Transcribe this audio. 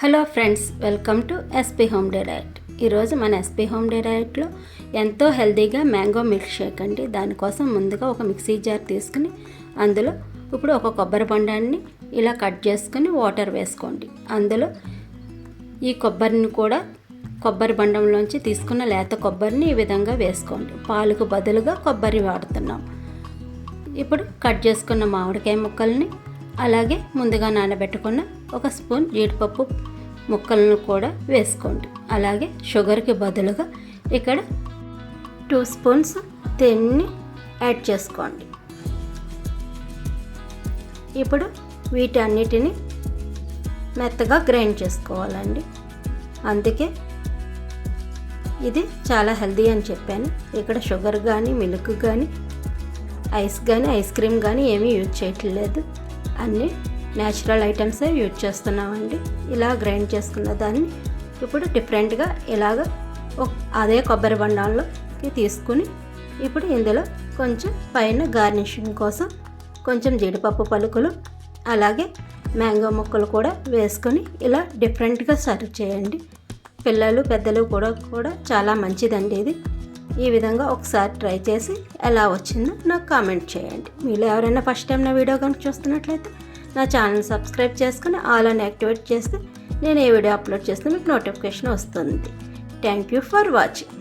Hello friends, welcome to SP home direct. ఈరోజు మన SP home డైరెక్ట్లో ఎంతో హెల్తీగా మ్యాంగో మిల్క్ షేక్ అండి. దానికోసం ముందుగా ఒక మిక్సీ జార్ తీసుకుని అందులో ఇప్పుడు ఒక కొబ్బరి బొండాన్ని ఇలా కట్ చేసుకుని వాటర్ వేసుకోండి. అందులో ఈ కొబ్బరిని కూడా కొబ్బరి బొండంలోంచి తీసుకున్న లేత కొబ్బరిని ఈ విధంగా వేసుకోండి. పాలకు బదులుగా కొబ్బరి వాడుతున్నాం. ఇప్పుడు కట్ చేసుకున్న మామిడికాయ ముక్కల్ని, అలాగే ముందుగా నానబెట్టుకున్న ఒక స్పూన్ జీడిపప్పు ముక్కలను కూడా వేసుకోండి. అలాగే షుగర్కి బదులుగా ఇక్కడ 2 స్పూన్స్ తేనెని యాడ్ చేసుకోండి. ఇప్పుడు వీటన్నిటిని మెత్తగా గ్రైండ్ చేసుకోవాలండి. అందుకే ఇది చాలా హెల్తీ అని చెప్పాను. ఇక్కడ షుగర్ కానీ, మిల్క్ కానీ, ఐస్ కానీ, ఐస్ క్రీమ్ కానీ ఏమీ యూజ్ చేయట్లేదు. అన్నీ న్యాచురల్ ఐటమ్సే యూజ్ చేస్తున్నామండి. ఇలా గ్రైండ్ చేసుకున్న దాన్ని ఇప్పుడు డిఫరెంట్గా ఇలాగ అదే కొబ్బరి బొండాల్లోకి తీసుకుని ఇప్పుడు ఇందులో కొంచెం పైన గార్నిషింగ్ కోసం కొంచెం జీడిపప్పు పలుకులు, అలాగే మ్యాంగో ముక్కలు కూడా వేసుకొని ఇలా డిఫరెంట్గా సర్వ్ చేయండి. పిల్లలు పెద్దలు కూడా చాలా మంచిదండి ఇది. ఈ విధంగా ఒకసారి ట్రై చేసి ఎలా వచ్చిందో నాకు కామెంట్ చేయండి. మీలో ఎవరైనా ఫస్ట్ టైం నా వీడియో కనుక చూస్తున్నట్లయితే నా ఛానల్ సబ్స్క్రైబ్ చేసుకుని ఆల్ అని యాక్టివేట్ చేస్తే నేను ఏ వీడియో అప్లోడ్ చేస్తే మీకు నోటిఫికేషన్ వస్తుంది. Thank you for watching.